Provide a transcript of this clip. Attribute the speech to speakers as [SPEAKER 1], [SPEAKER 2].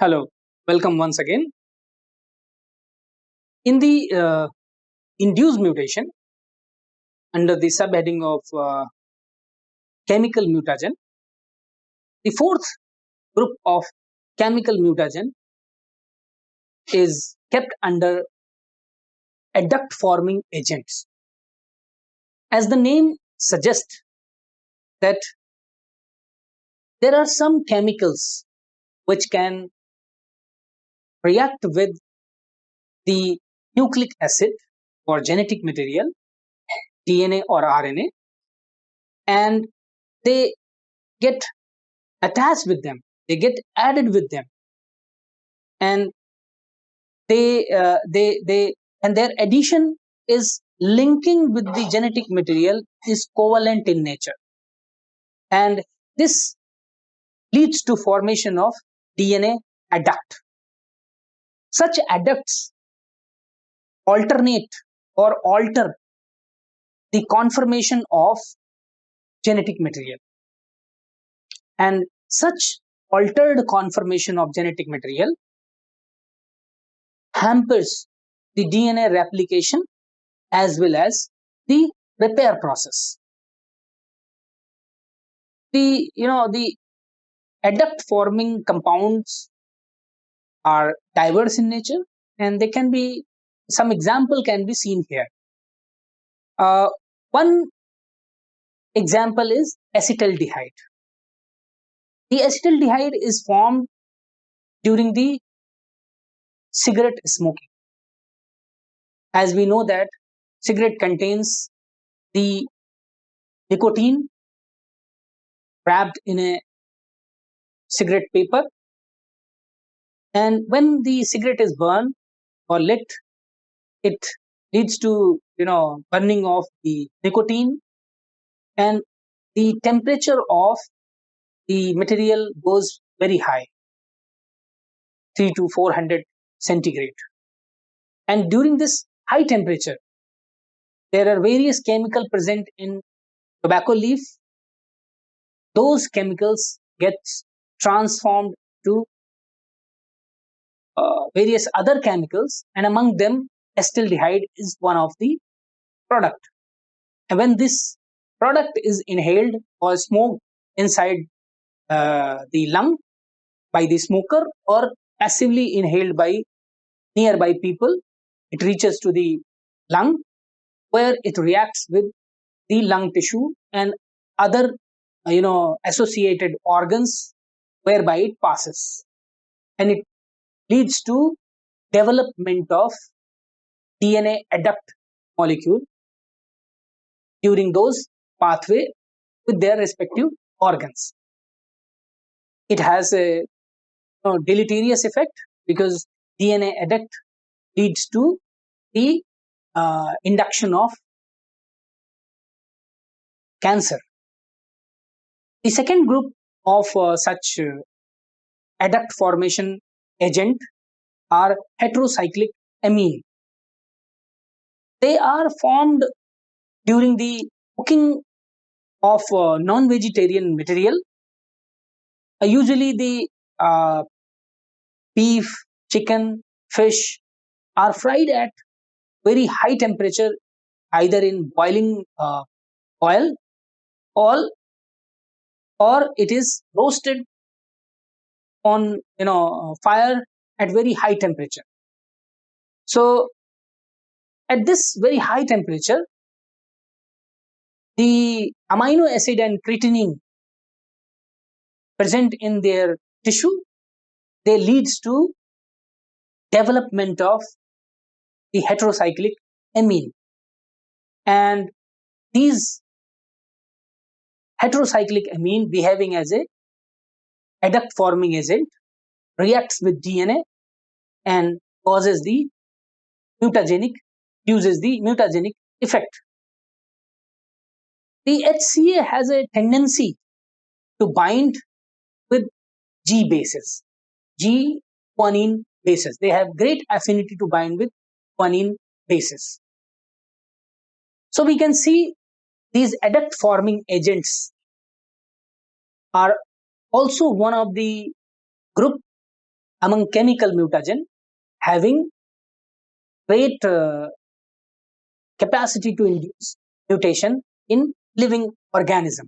[SPEAKER 1] Hello, welcome once again. In the induced mutation, under the subheading of chemical mutagen, the fourth group of chemical mutagen is kept under adduct forming agents. As the name suggests, that there are some chemicals which can react with the nucleic acid or genetic material, DNA or RNA, and they get attached with them, they get added with them, and they and their addition is linking with the genetic material is covalent in nature, and this leads to formation of DNA adduct. Such adducts alternate or alter the conformation of genetic material, and such altered conformation of genetic material hampers the DNA replication as well as the repair process. The adduct forming compounds are diverse in nature, and they can be, some example can be seen here. One example is acetaldehyde. The acetaldehyde is formed during the cigarette smoking. As we know that cigarette contains the nicotine wrapped in a cigarette paper, and when the cigarette is burned or lit, it leads to burning of the nicotine, and the temperature of the material goes very high, 3 to 400 centigrade. And during this high temperature, there are various chemicals present in tobacco leaf. Those chemicals get transformed to various other chemicals, and among them acetaldehyde is one of the product. And when this product is inhaled or smoked inside the lung by the smoker or passively inhaled by nearby people, it reaches to the lung, where it reacts with the lung tissue and other associated organs, whereby it passes, and it leads to development of DNA adduct molecule during those pathway with their respective organs. It has a deleterious effect because DNA adduct leads to the induction of cancer. The second group of such adduct formation agent are heterocyclic amine. They are formed during the cooking of non-vegetarian material. Usually the beef, chicken, fish are fried at very high temperature, either in boiling oil or it is roasted on fire at very high temperature. So at this very high temperature, the amino acid and creatinine present in their tissue, they leads to development of the heterocyclic amine, and these heterocyclic amine behaving as a adduct forming agent reacts with DNA and causes the mutagenic, uses the mutagenic effect. The HCA has a tendency to bind with G bases, G guanine bases. They have great affinity to bind with guanine bases. So we can see these adduct forming agents are also one of the group among chemical mutagen having great capacity to induce mutation in living organism.